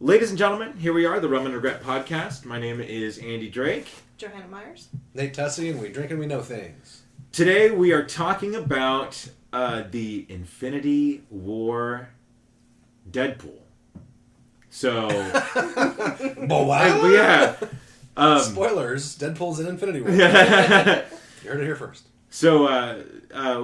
Ladies and gentlemen, here we are, the Rum Regret podcast. My name is Andy Drake. Johanna Myers. Nate Tussey, and we drink and we know things. Today we are talking about the Infinity War Deadpool. So, wow. Yeah. Spoilers, Deadpool's in Infinity War. You heard it here first. So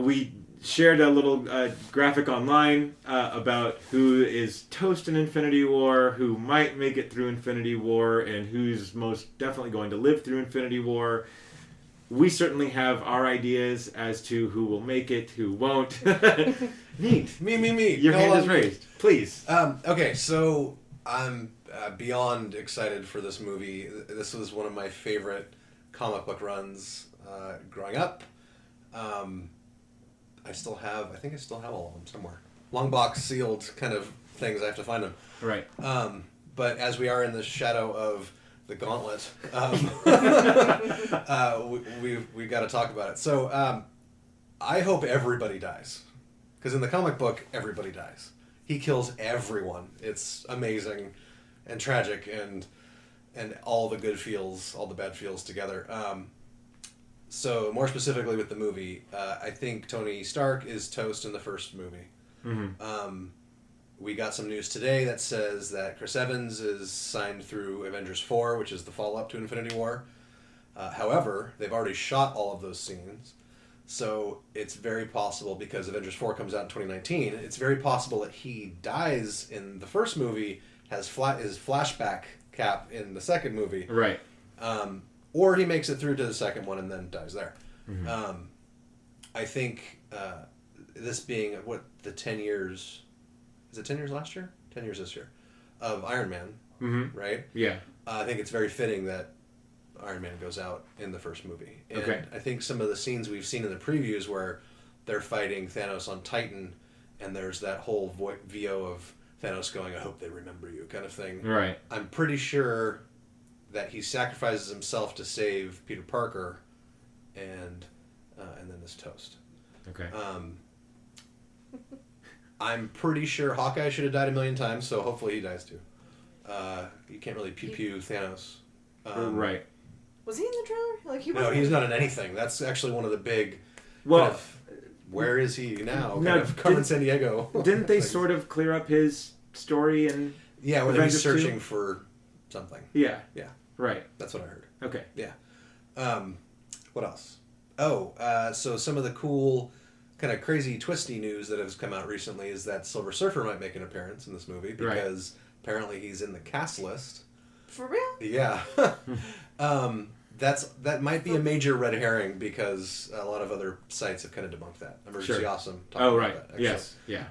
we shared a little graphic online about who is toast in Infinity War, who might make it through Infinity War, and who's most definitely going to live through Infinity War. We certainly have our ideas as to who will make it, who won't. Neat. Me. Your hand is raised. Please. Okay, so I'm beyond excited for this movie. This was one of my favorite comic book runs growing up. I think I still have all of them somewhere. Long box sealed kind of things. I have to find them. Right. But as we are in the shadow of the gauntlet, we got to talk about it. So I hope everybody dies, because in the comic book, everybody dies. He kills everyone. It's amazing and tragic, and all the good feels, all the bad feels together. So more specifically with the movie, I think Tony Stark is toast in the first movie. Mm-hmm. We got some news today that says that Chris Evans is signed through Avengers 4, which is the follow-up to Infinity War. However, they've already shot all of those scenes, so it's very possible, because Avengers 4 comes out in 2019, it's very possible that he dies in the first movie, has his flashback cap in the second movie. Right. Or he makes it through to the second one and then dies there. Mm-hmm. I think this being, the 10 years... Is it 10 years last year? 10 years this year. Of Iron Man, mm-hmm. right? Yeah. I think it's very fitting that Iron Man goes out in the first movie. And okay. I think some of the scenes we've seen in the previews where they're fighting Thanos on Titan, and there's that whole VO of Thanos going, "I hope they remember you," kind of thing. Right. I'm pretty sure that he sacrifices himself to save Peter Parker, and then is toast. Okay. I'm pretty sure Hawkeye should have died a million times, so hopefully he dies too. You can't really pew Thanos. Right. Was he in the trailer? No, he's not in anything. That's actually one of the big. Well, where is he now? No, Carmen San Diego. Didn't they sort of clear up his story and? Yeah, when he's searching for something. Yeah. Yeah. Right. That's what I heard. Okay. Yeah. What else? Oh, so some of the cool, kind of crazy, twisty news that has come out recently is that Silver Surfer might make an appearance in this movie, because apparently he's in the cast list. For real? Yeah. That might be a major red herring, because a lot of other sites have kind of debunked that. Emergency Awesome. Oh, right. About that, yes. Yeah.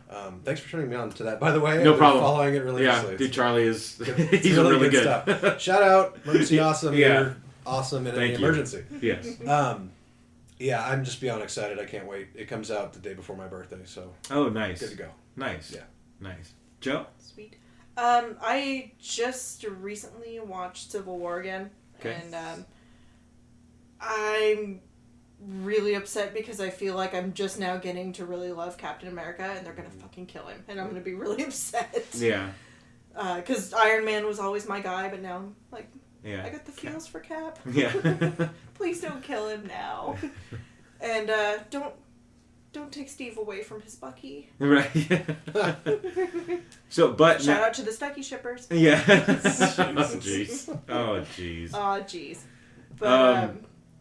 Thanks for turning me on to that, by the way. No problem. Following it religiously. Yeah, dude, Charlie is he's really good stuff. Shout out, Emergency Awesome. Yeah. You're awesome in any emergency. Yes. Yeah, I'm just beyond excited. I can't wait. It comes out the day before my birthday, so. Oh, nice. Good to go. Nice. Yeah. Nice. Joe? Sweet. I just recently watched Civil War again, and I'm really upset because I feel like I'm just now getting to really love Captain America, and they're gonna fucking kill him, and I'm gonna be really upset. Yeah. Because Iron Man was always my guy, but now I'm like, yeah. I got the feels for Cap. Yeah. Please don't kill him now. And don't take Steve away from his Bucky. Right. So, but shout out to the Stucky shippers. Yeah. Oh jeez. Oh jeez. Oh jeez.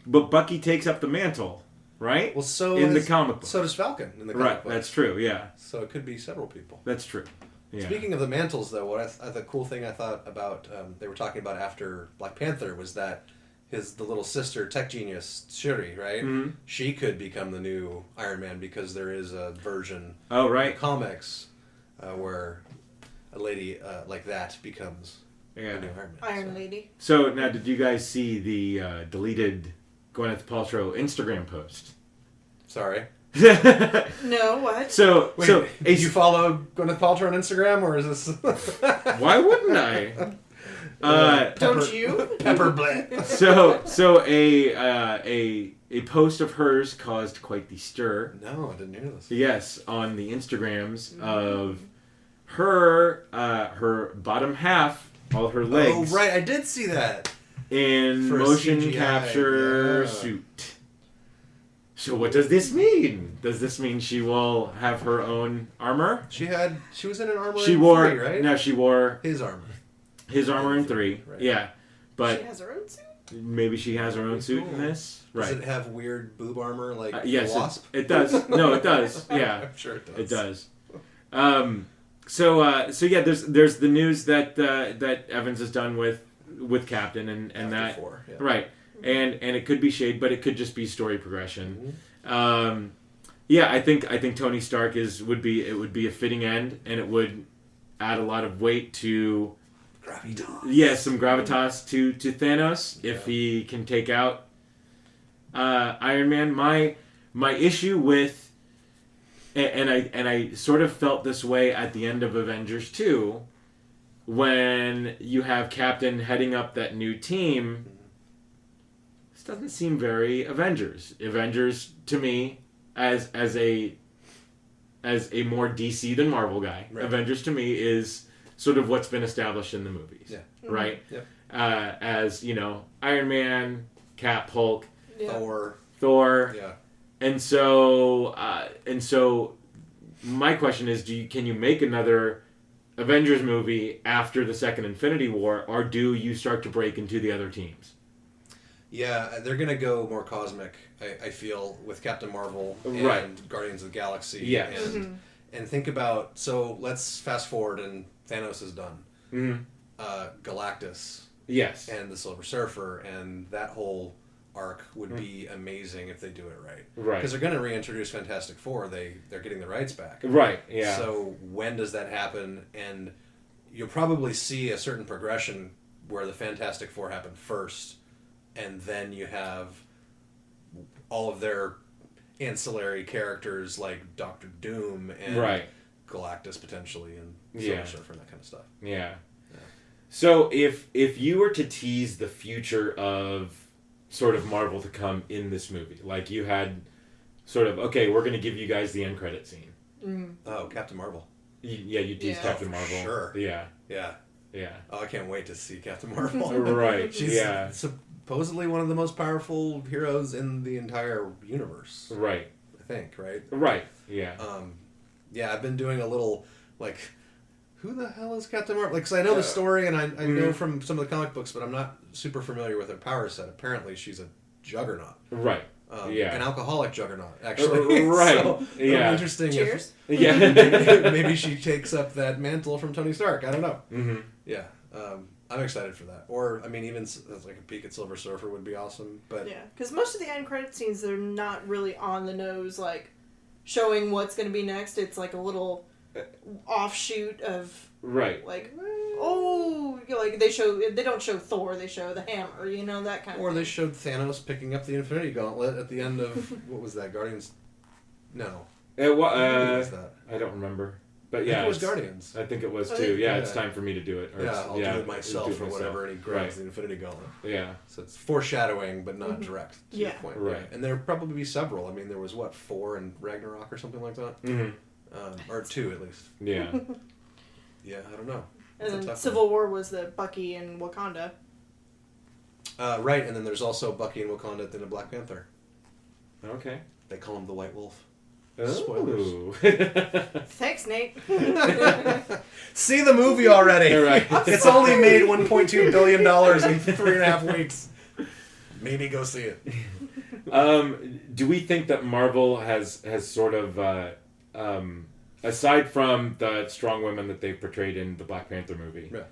But Bucky takes up the mantle, right? Well, so in the comic book. So does Falcon in the comic book. Right. That's true. Yeah. So it could be several people. That's true. Yeah. Speaking of the mantles, though, the cool thing I thought about they were talking about after Black Panther was that the little sister, tech genius Shuri, right? Mm-hmm. She could become the new Iron Man, because there is a version in the comics where a lady like that becomes the new Iron Man. Iron Lady. So now, did you guys see the deleted Gwyneth Paltrow Instagram post? Sorry. No, what? So, wait, did you follow Gwyneth Paltrow on Instagram, or is this? Why wouldn't I? Don't you? Pepper Blit. So a post of hers caused quite the stir. No, I didn't hear this. Yes, on the Instagrams of her bottom half, all her legs. Oh, right, I did see that. In For a motion CGI, capture yeah. suit. So what does this mean? Does this mean she will have her own armor? She was in an armor She in wore 3, right? No, she wore His armor. his armor in 3. Right. Yeah. But she has her own suit? maybe she has her own suit in this. Right. Does it have weird boob armor like yes, the Wasp? it does. No, it does. Yeah. I'm sure it does. It does. So yeah, there's the news that that Evans is done with Captain and After that 4, yeah. right, and it could be shade, but it could just be story progression. Mm-hmm. Yeah, I think Tony Stark would be a fitting end, and it would add a lot of weight to some gravitas to Thanos if he can take out Iron Man. My issue with and I sort of felt this way at the end of Avengers 2 when you have Captain heading up that new team. This doesn't seem very Avengers. Avengers to me as a more DC than Marvel guy. Right. Avengers to me is sort of what's been established in the movies. Yeah. Right? Yep. As, Iron Man, Cap, Hulk, Yeah. Thor. Yeah. And so my question is, can you make another Avengers movie after the second Infinity War, or do you start to break into the other teams? Yeah, they're going to go more cosmic, I feel, with Captain Marvel and Right. Guardians of the Galaxy. Yes. And think about, so let's fast forward and Thanos is done. Mm-hmm. Galactus Yes. and the Silver Surfer and that whole arc would be amazing if they do it right. Right. Because they're going to reintroduce Fantastic Four. They're getting the rights back. Right, yeah. So when does that happen? And you'll probably see a certain progression where the Fantastic Four happen first, and then you have all of their ancillary characters like Doctor Doom and Right. Galactus potentially and Yeah. Silver Surfer and that kind of stuff. Yeah. So if you were to tease the future of sort of Marvel to come in this movie, like you had sort of, okay, we're going to give you guys the end credit scene. Oh, Captain Marvel. You tease Yeah. Captain For Marvel. sure. Yeah. Yeah. Yeah. Oh, I can't wait to see Captain Marvel. Right. She's Yeah. supposedly one of the most powerful heroes in the entire universe. Right. I think, right? Right. Yeah. Yeah, I've been doing a little, like, who the hell is Captain Marvel? Like, 'cause I know the story and I know from some of the comic books, but I'm not super familiar with her power set. Apparently, she's a juggernaut. Right. Yeah. An alcoholic juggernaut, actually. Right. So, Yeah. it'll be interesting. Cheers. Yeah. Maybe she takes up that mantle from Tony Stark. I don't know. Mm-hmm. Yeah. I'm excited for that. Or, I mean, even like a peek at Silver Surfer would be awesome. But Yeah, because most of the end credit scenes, they're not really on the nose, like, showing what's going to be next. It's like a little offshoot of, Right. like, like they don't show Thor, they show the hammer, that kind of Or thing. they showed Thanos picking up the Infinity Gauntlet at the end of, what was that, Guardians? No. What was that? I don't remember. But I yeah, think it was it's- Guardians. I think it was Oh, too. Yeah, yeah. it's time for me to do it. Or Yeah, it's- I'll do it myself do it or whatever, and he grabs the Infinity Gauntlet. Yeah. So it's foreshadowing, but not direct, to your Yeah. point. Right. And there'll probably be several. I mean, there was, 4 in Ragnarok or something like that? Mm-hmm. Or 2 at least. Yeah. Yeah, I don't know. And That's a then tough Civil War was the Bucky and Wakanda. one. Right, and then there's also Bucky and Wakanda in the Black Panther. Okay. They call him the White Wolf. Spoilers. Thanks, Nate. See the movie already. Right. It's only made $1.2 billion in 3.5 weeks. Maybe go see it. Do we think that Marvel has sort of, aside from the strong women that they've portrayed in the Black Panther movie, Yeah.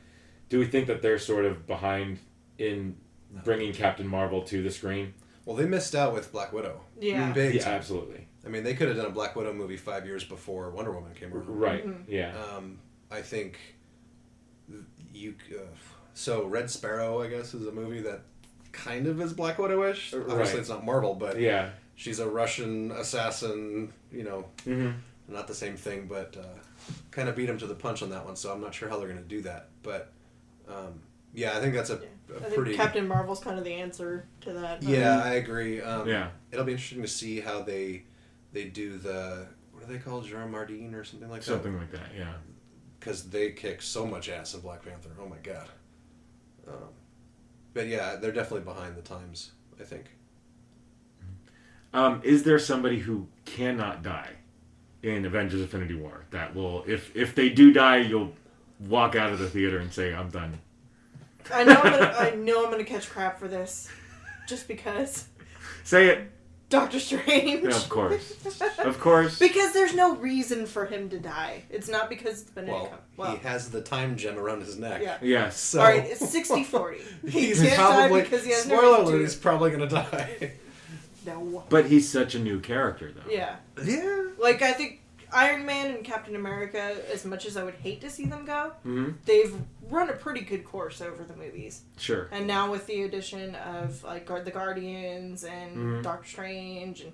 do we think that they're sort of behind in bringing Captain Marvel to the screen? Well, they missed out with Black Widow. Yeah. Big Yeah, time. absolutely. I mean, they could have done a Black Widow movie 5 years before Wonder Woman came around. Right. Yeah. I think so Red Sparrow, I guess, is a movie that kind of is Black Widow-ish. Right. Obviously, it's not Marvel, but Yeah. she's a Russian assassin, Mm-hmm. not the same thing, but kind of beat him to the punch on that one, so I'm not sure how they're going to do that. But, yeah, I think that's a I think pretty... Captain Marvel's kind of the answer to that. Yeah, I agree. Yeah. It'll be interesting to see how they do the... What are they called? Jean Mardine or something like that? Something like that, yeah. because they kick so much ass in Black Panther. Oh my god. But yeah, they're definitely behind the times, I think. Is there somebody who cannot die in Avengers Infinity War that will, if they do die, you'll walk out of the theater and say, I'm done? I know I'm gonna catch crap for this, just because. Say it. Doctor Strange. Yeah, of course. Because there's no reason for him to die. It's not because it's been he has the time gem around his neck. Yeah. Yes. So alright, it's 60-40. He's can't probably die because he has no spoiler reason to. alert. He's probably gonna die. No. But he's such a new character, though. Yeah. Yeah. Like, I think Iron Man and Captain America, as much as I would hate to see them go, Mm-hmm. they've run a pretty good course over the movies. Sure. And now with the addition of, like, the Guardians and Mhm. Doctor Strange, and,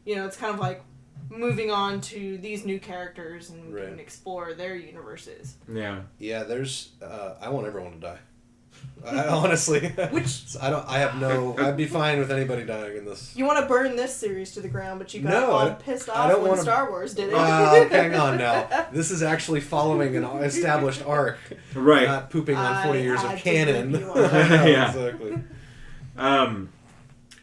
you know, it's kind of like moving on to these new characters and we can explore their universes. Yeah. Yeah, there's... I want everyone to die. I honestly... I'd be fine with anybody dying in this. You want to burn this series to the ground, but you got No, all pissed off when Star Wars did it. Hang on now. This is actually following an established arc. Right. Not pooping on 40 years of had to canon. rip you off. Yeah. Exactly. I'm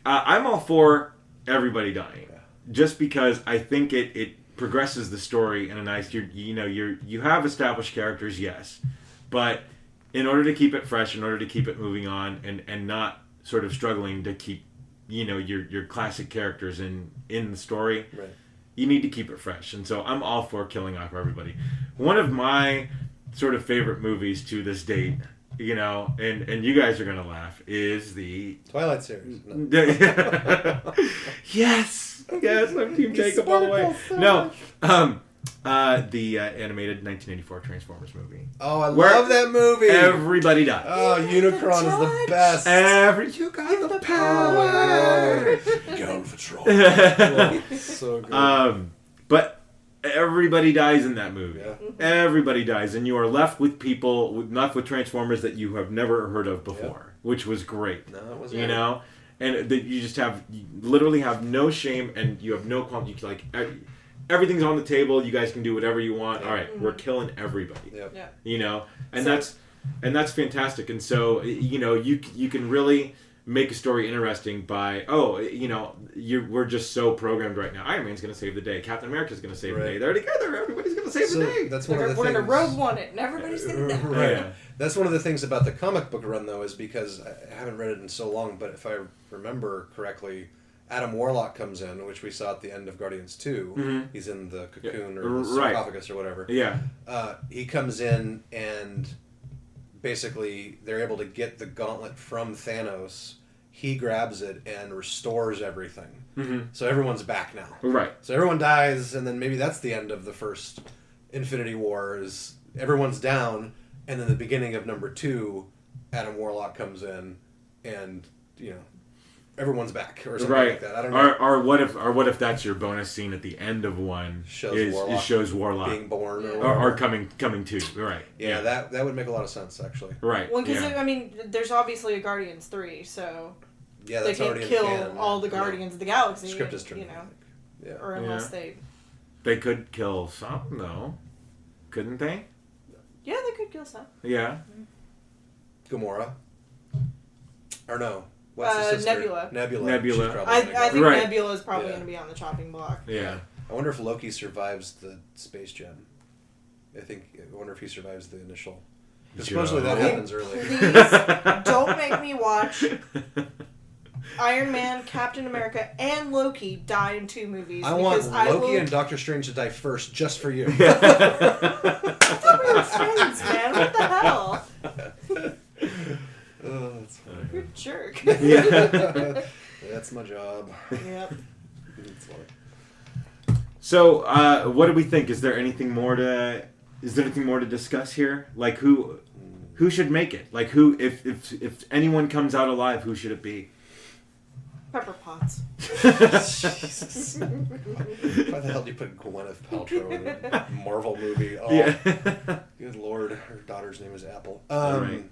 all for everybody dying, just because I think it progresses the story in a nice. You have established characters, yes, but in order to keep it fresh, in order to keep it moving on, and not sort of struggling to keep, your classic characters in the story, Right. you need to keep it fresh. And so I'm all for killing off everybody. One of my sort of favorite movies to this date, and you guys are gonna laugh, is the Twilight series. No. Yes, I'm Team Jacob all the way. No, the animated 1984 Transformers movie. Oh, I love that movie. Everybody dies. Oh, Unicron is the best. You got the power. Go Patrol. Oh, so good. But everybody dies in that movie. Yeah. Everybody dies, and you are left with left with Transformers that you have never heard of before, which was great. No, it was and that you literally have no shame, and you have no quality. Everything's on the table. You guys can do whatever you want. Yeah. All right, we're killing everybody. Yep. Yeah. And that's fantastic. And so you can really make a story interesting by we're just so programmed right now. Iron Man's going to save the day. Captain America's going to save the day. They're together. Everybody's going to save the day. That's one of the We're things. going to Rogue One it, and everybody's going to die. Right. Yeah. That's one of the things about the comic book run, though, is because I haven't read it in so long, but if I remember correctly, Adam Warlock comes in, which we saw at the end of Guardians 2. Mm-hmm. He's in the cocoon or the Right. sarcophagus or whatever. Yeah. He comes in and basically they're able to get the gauntlet from Thanos. He grabs it and restores everything. Mm-hmm. So everyone's back now. Right. So everyone dies, and then maybe that's the end of the first Infinity War, is everyone's down, and then the beginning of number 2, Adam Warlock comes in, and, everyone's back, or something like that. I don't know. Or what if that's your bonus scene at the end of one shows Warlock being born or coming to, right? Yeah, that would make a lot of sense, actually. Right. Well, because there's obviously a Guardians 3, so Yeah, they that's can't already kill in the can. all the Guardians of the Galaxy. Script is turned. Yeah. Or unless they. They could kill some though, couldn't they? Yeah, they could kill some. Yeah. Gamora. Or no. What's the sister? Nebula. She's probably I gonna go. think Right. Nebula is probably Yeah. going to be on the chopping block. Yeah. I wonder if Loki survives the space gem. I wonder if he survives the initial. Because supposedly that happens early. Please don't make me watch Iron Man, Captain America, and Loki die in 2 movies. I want Loki and Doctor Strange to die first, just for you. I thought we were friends, man. What the hell? Oh, that's funny. You're a jerk. Yeah. That's my job. Yep. That's funny. So, what do we think? Is there anything more to discuss here? Like who should make it? Like who, if anyone comes out alive, who should it be? Pepper Potts. Jesus. Why the hell did you put Gwyneth Paltrow in a Marvel movie? Oh, Yeah. Good lord. Her daughter's name is Apple. Right.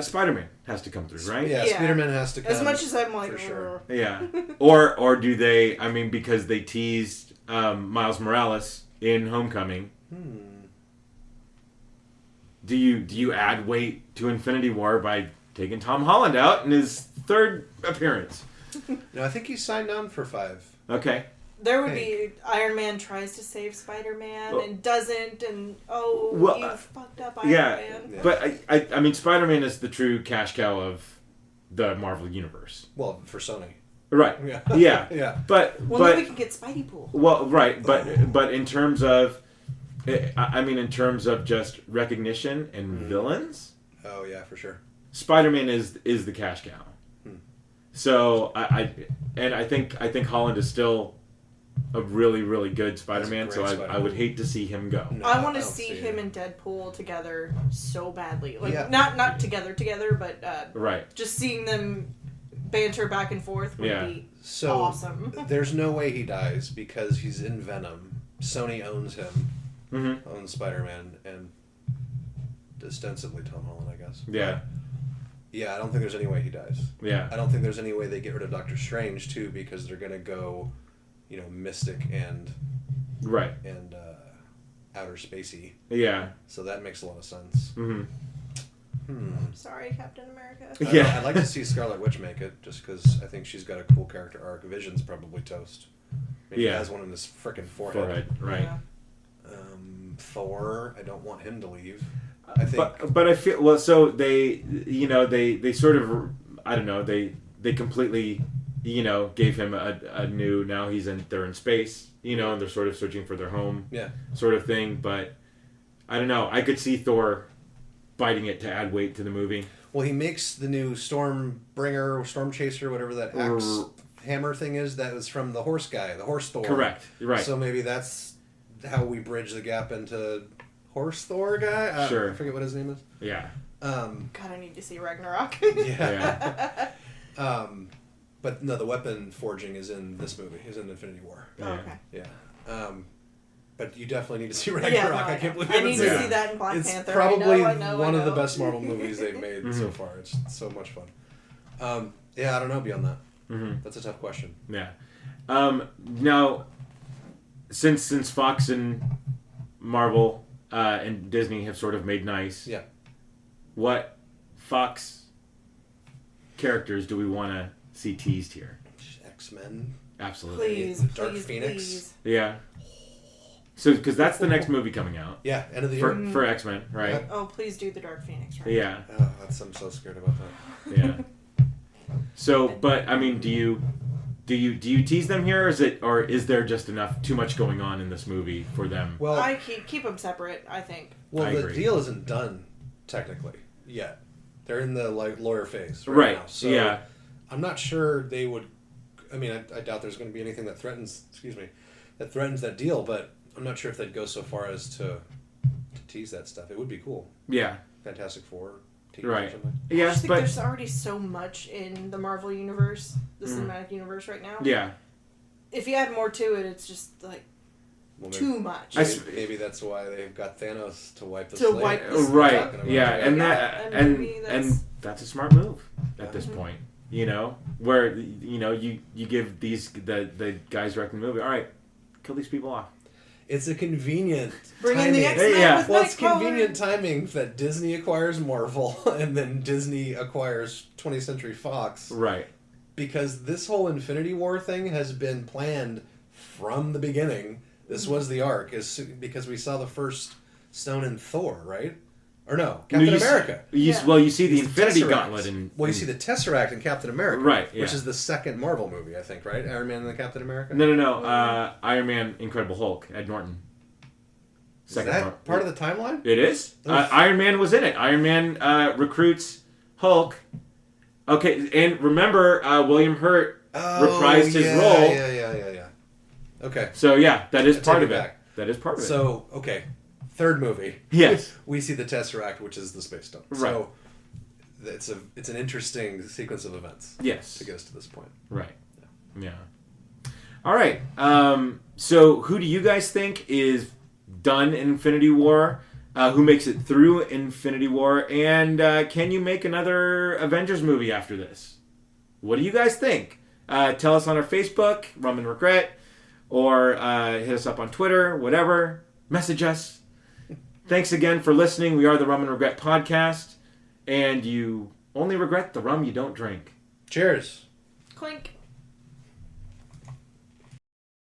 Spider-Man has to come through, right? Yeah, Yeah. Spider-Man has to come. As much as I'm like, for sure. Yeah. Or do they? I mean, because they teased Miles Morales in Homecoming. do you add weight to Infinity War by taking Tom Holland out in his third appearance? No, I think he signed on for 5. Okay. There would be Iron Man tries to save Spider-Man Well- and doesn't, and you fucked up Iron Yeah, Man. Yeah. but I mean, Spider-Man is the true cash cow of the Marvel universe. Well, for Sony. Right. Yeah. Yeah. Yeah. But Well, then we can get Spidey Pool. well, right. But in terms of, I mean, in terms of just recognition and villains, Oh yeah, for sure. Spider-Man is the cash cow. So I think Holland is still a really, really good Spider-Man. He's a So great I Spider-Man. would hate to see him go. No, I want to don't see see him it. and Deadpool together so badly. Like Yeah. not together, but Right. just seeing them banter back and forth would Yeah. be So awesome. there's no way he dies because he's in Venom. Sony owns him, Mm-hmm. owns Spider-Man, and ostensibly Tom Holland, I guess. Yeah. Yeah, I don't think there's any way he dies. Yeah. I don't think there's any way they get rid of Doctor Strange too, because they're gonna go, mystic and Right. outer spacey. Yeah. So that makes a lot of sense. Mm-hmm. Sorry, Captain America. Yeah. I'd like to see Scarlet Witch make it, just because I think she's got a cool character arc. Vision's probably toast. Maybe he Yeah. has one in his frickin' forehead. Right. Yeah. Thor, I don't want him to leave. I think. But I feel well. So they they sort of I don't know they completely gave him a new now they're in space and they're sort of searching for their home Yeah. sort of thing. But I don't know. I could see Thor biting it to add weight to the movie. Well, he makes the new Stormbringer, Storm Chaser, whatever that axe hammer thing is. That was from the horse guy, the horse Thor. Correct. Right. So maybe that's how we bridge the gap into horse Thor guy. Sure. I forget what his name is. Yeah. God, I need to see Ragnarok. Yeah. But no, the weapon forging is in this movie. Is in Infinity War. Oh, okay. Yeah. But you definitely need to see Ragnarok. no, I can't believe you I haven't need seen to it. see that in Black It's Panther. probably I know. one of the best Marvel movies they've made so Mhm. far. It's so much fun. Yeah, I don't know beyond that. Mm-hmm. That's a tough question. Yeah. Now, since Fox and Marvel and Disney have sort of made nice. Yeah. What Fox characters do we want to see teased here? X-Men. Absolutely. Please, Dark please, Phoenix. please. Yeah. So, because that's the next movie coming out Yeah, end of the year. for X-Men, right? Yeah. Oh, please do the Dark Phoenix, right? Yeah. Oh, I'm so scared about that. Yeah. So, but I mean, do you tease them here, or is there just too much going on in this movie for them? Well, I keep them separate, I think. I the agree. deal isn't done technically yet. They're in the lawyer phase Right. now. So Yeah. I'm not sure they would. I mean, I doubt there's going to be anything that threatens. That threatens that deal. But I'm not sure if they'd go so far as to tease that stuff. It would be cool. Yeah. Fantastic Four. Tease Right. Or something. I Yes, just think but there's already so much in the Marvel universe, the Mm. cinematic universe right now. yeah. If you add more to it, it's just like Well, too much. maybe that's why they've got Thanos to wipe the To slate. wipe the That's what we're Right. talking about. Yeah, and Yeah, that and maybe and that's- that's a smart move at this Mhm. point. Where you give the guys directing the movie. All right, kill these people off. It's a convenient Bring in timing. the X-Men Yeah. with Well, it's Nightcrawler. convenient timing that Disney acquires Marvel and then Disney acquires 20th Century Fox, Right. because this whole Infinity War thing has been planned from the beginning. This was the arc, because we saw the first stone in Thor, right? Or no, Captain America. Yeah. Well, you see the It's Infinity Tesseract. Gauntlet in. Well, you see the Tesseract in Captain America, Right, yeah. which is the second Marvel movie, I think, right? Iron Man and the Captain America. No. Iron Man, Incredible Hulk, Ed Norton. Is that part of the timeline? It is. Oof. Iron Man was in it. Iron Man recruits Hulk. Okay, and remember, William Hurt reprised his role. Yeah. Okay. So yeah, that is I part take of it it. back. That is part of it. So, okay. Third movie. Yes. We see the Tesseract, which is the Space Stone. Right. So, it's an interesting sequence of events Yes. to get us to this point. Right. Yeah. All right. So who do you guys think is done in Infinity War? Who makes it through Infinity War? And can you make another Avengers movie after this? What do you guys think? Tell us on our Facebook, Rum Regret, or hit us up on Twitter, whatever. Message us. Thanks again for listening. We are the Rum and Regret podcast, and you only regret the rum you don't drink. Cheers. Clink.